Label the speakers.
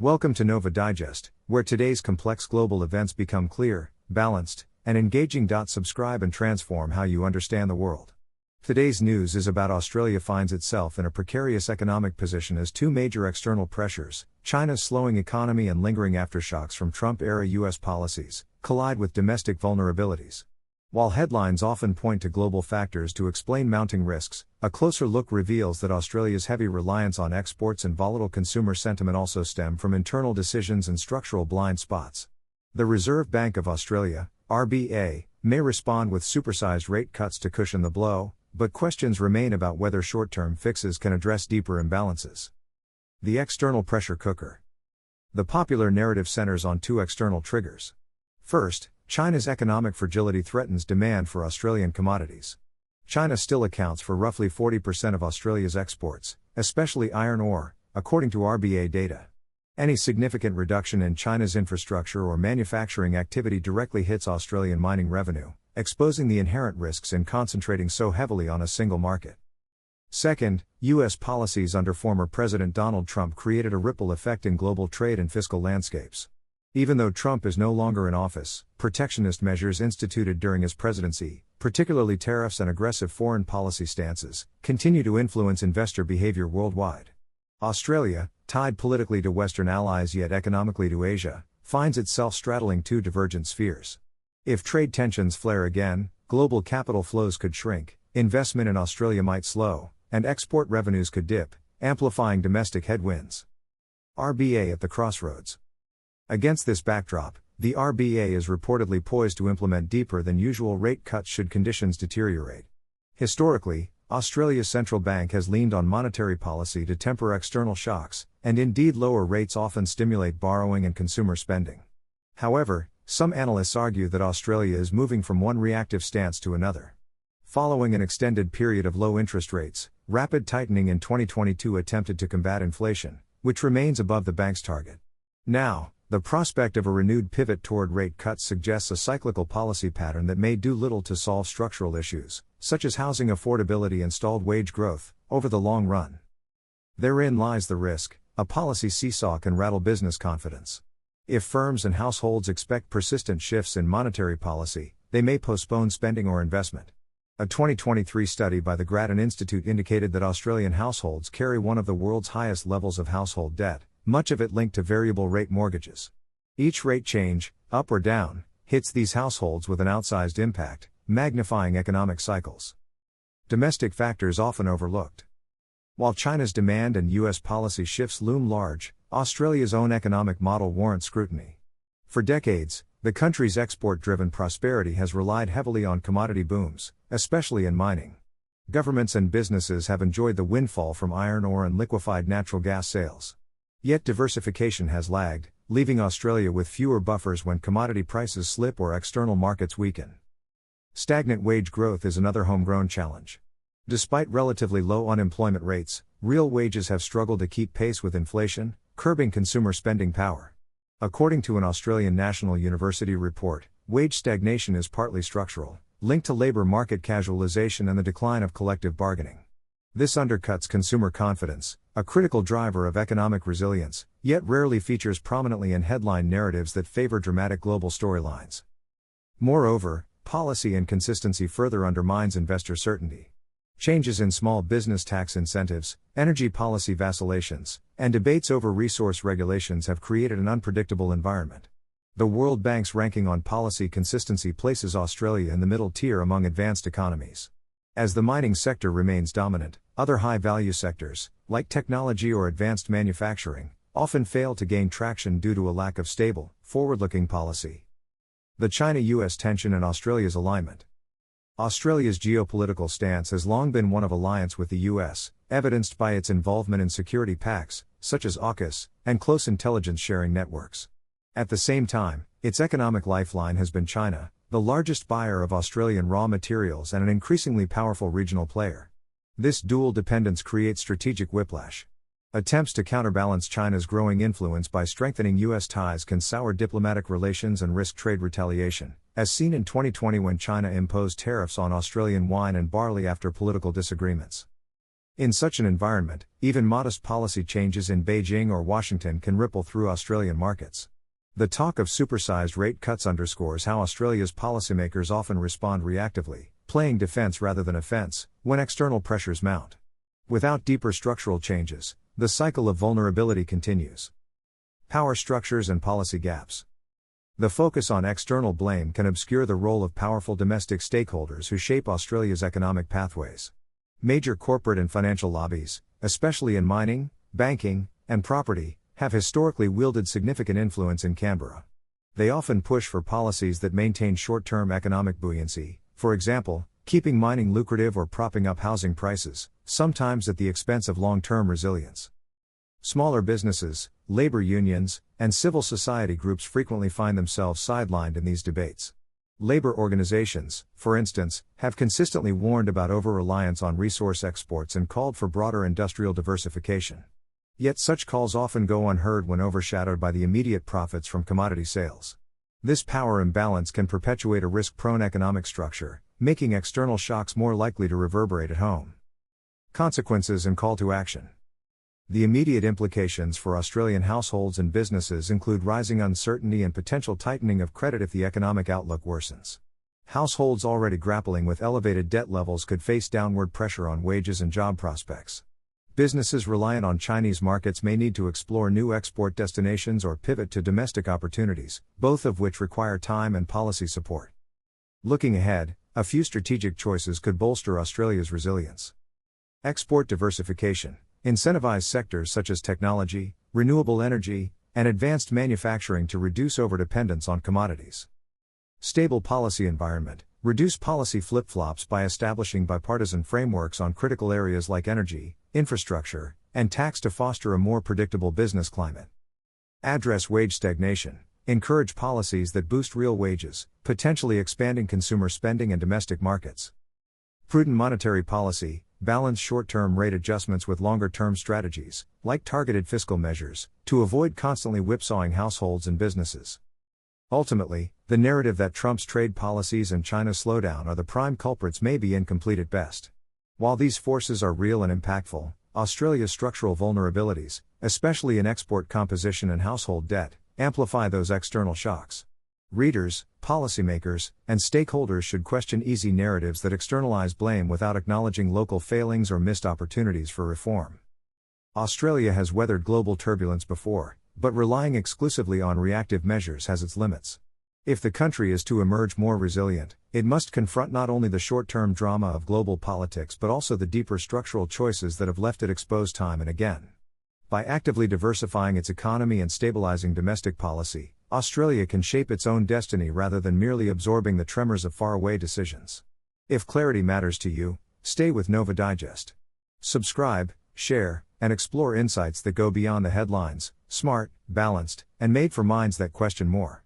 Speaker 1: Welcome to NovaDigest, where today's complex global events become clear, balanced, and engaging. Subscribe and transform how you understand the world. Today's news is about Australia finds itself in a precarious economic position as two major external pressures, China's slowing economy and lingering aftershocks from Trump-era U.S. policies, collide with domestic vulnerabilities. While headlines often point to global factors to explain mounting risks, a closer look reveals that Australia's heavy reliance on exports and volatile consumer sentiment also stem from internal decisions and structural blind spots. The Reserve Bank of Australia, RBA, may respond with supersized rate cuts to cushion the blow, but questions remain about whether short-term fixes can address deeper imbalances. The external pressure cooker. The popular narrative centers on two external triggers. First, China's economic fragility threatens demand for Australian commodities. China still accounts for roughly 40% of Australia's exports, especially iron ore, according to RBA data. Any significant reduction in China's infrastructure or manufacturing activity directly hits Australian mining revenue, exposing the inherent risks in concentrating so heavily on a single market. Second, U.S. policies under former President Donald Trump created a ripple effect in global trade and fiscal landscapes. Even though Trump is no longer in office, protectionist measures instituted during his presidency, particularly tariffs and aggressive foreign policy stances, continue to influence investor behavior worldwide. Australia, tied politically to Western allies yet economically to Asia, finds itself straddling two divergent spheres. If trade tensions flare again, global capital flows could shrink, investment in Australia might slow, and export revenues could dip, amplifying domestic headwinds. RBA at the crossroads. Against this backdrop, the RBA is reportedly poised to implement deeper than usual rate cuts should conditions deteriorate. Historically, Australia's central bank has leaned on monetary policy to temper external shocks, and indeed lower rates often stimulate borrowing and consumer spending. However, some analysts argue that Australia is moving from one reactive stance to another. Following an extended period of low interest rates, rapid tightening in 2022 attempted to combat inflation, which remains above the bank's target. Now, the prospect of a renewed pivot toward rate cuts suggests a cyclical policy pattern that may do little to solve structural issues, such as housing affordability and stalled wage growth, over the long run. Therein lies the risk: a policy seesaw can rattle business confidence. If firms and households expect persistent shifts in monetary policy, they may postpone spending or investment. A 2023 study by the Grattan Institute indicated that Australian households carry one of the world's highest levels of household debt, much of it linked to variable rate mortgages. Each rate change, up or down, hits these households with an outsized impact, magnifying economic cycles. Domestic factors often overlooked. While China's demand and U.S. policy shifts loom large, Australia's own economic model warrants scrutiny. For decades, the country's export-driven prosperity has relied heavily on commodity booms, especially in mining. Governments and businesses have enjoyed the windfall from iron ore and liquefied natural gas sales. Yet diversification has lagged, leaving Australia with fewer buffers when commodity prices slip or external markets weaken. Stagnant wage growth is another homegrown challenge. Despite relatively low unemployment rates, real wages have struggled to keep pace with inflation, curbing consumer spending power. According to an Australian National University report, wage stagnation is partly structural, linked to labour market casualisation and the decline of collective bargaining. This undercuts consumer confidence, a critical driver of economic resilience, yet rarely features prominently in headline narratives that favor dramatic global storylines. Moreover, policy inconsistency further undermines investor certainty. Changes in small business tax incentives, energy policy vacillations, and debates over resource regulations have created an unpredictable environment. The World Bank's ranking on policy consistency places Australia in the middle tier among advanced economies. As the mining sector remains dominant, other high-value sectors, like technology or advanced manufacturing, often fail to gain traction due to a lack of stable, forward-looking policy. The China-US tension and Australia's alignment. Australia's geopolitical stance has long been one of alliance with the US, evidenced by its involvement in security pacts, such as AUKUS, and close intelligence-sharing networks. At the same time, its economic lifeline has been China, the largest buyer of Australian raw materials and an increasingly powerful regional player. This dual dependence creates strategic whiplash. Attempts to counterbalance China's growing influence by strengthening U.S. ties can sour diplomatic relations and risk trade retaliation, as seen in 2020 when China imposed tariffs on Australian wine and barley after political disagreements. In such an environment, even modest policy changes in Beijing or Washington can ripple through Australian markets. The talk of supersized rate cuts underscores how Australia's policymakers often respond reactively, playing defense rather than offense, when external pressures mount. Without deeper structural changes, the cycle of vulnerability continues. Power structures and policy gaps. The focus on external blame can obscure the role of powerful domestic stakeholders who shape Australia's economic pathways. Major corporate and financial lobbies, especially in mining, banking, and property, have historically wielded significant influence in Canberra. They often push for policies that maintain short-term economic buoyancy, for example, keeping mining lucrative or propping up housing prices, sometimes at the expense of long-term resilience. Smaller businesses, labor unions, and civil society groups frequently find themselves sidelined in these debates. Labor organizations, for instance, have consistently warned about over-reliance on resource exports and called for broader industrial diversification. Yet such calls often go unheard when overshadowed by the immediate profits from commodity sales. This power imbalance can perpetuate a risk-prone economic structure, making external shocks more likely to reverberate at home. Consequences and call to action. The immediate implications for Australian households and businesses include rising uncertainty and potential tightening of credit if the economic outlook worsens. Households already grappling with elevated debt levels could face downward pressure on wages and job prospects. Businesses reliant on Chinese markets may need to explore new export destinations or pivot to domestic opportunities, both of which require time and policy support. Looking ahead, a few strategic choices could bolster Australia's resilience. Export diversification. Incentivize sectors such as technology, renewable energy, and advanced manufacturing to reduce overdependence on commodities. Stable policy environment. Reduce policy flip-flops by establishing bipartisan frameworks on critical areas like energy, infrastructure, and tax to foster a more predictable business climate. Address wage stagnation. Encourage policies that boost real wages, potentially expanding consumer spending and domestic markets. Prudent monetary policy. Balance short-term rate adjustments with longer-term strategies, like targeted fiscal measures, to avoid constantly whipsawing households and businesses. Ultimately, the narrative that Trump's trade policies and China's slowdown are the prime culprits may be incomplete at best. While these forces are real and impactful, Australia's structural vulnerabilities, especially in export composition and household debt, amplify those external shocks. Readers, policymakers, and stakeholders should question easy narratives that externalize blame without acknowledging local failings or missed opportunities for reform. Australia has weathered global turbulence before, but relying exclusively on reactive measures has its limits. If the country is to emerge more resilient, it must confront not only the short-term drama of global politics but also the deeper structural choices that have left it exposed time and again. By actively diversifying its economy and stabilizing domestic policy, Australia can shape its own destiny rather than merely absorbing the tremors of faraway decisions. If clarity matters to you, stay with NovaDigest. Subscribe, share, and explore insights that go beyond the headlines, smart, balanced, and made for minds that question more.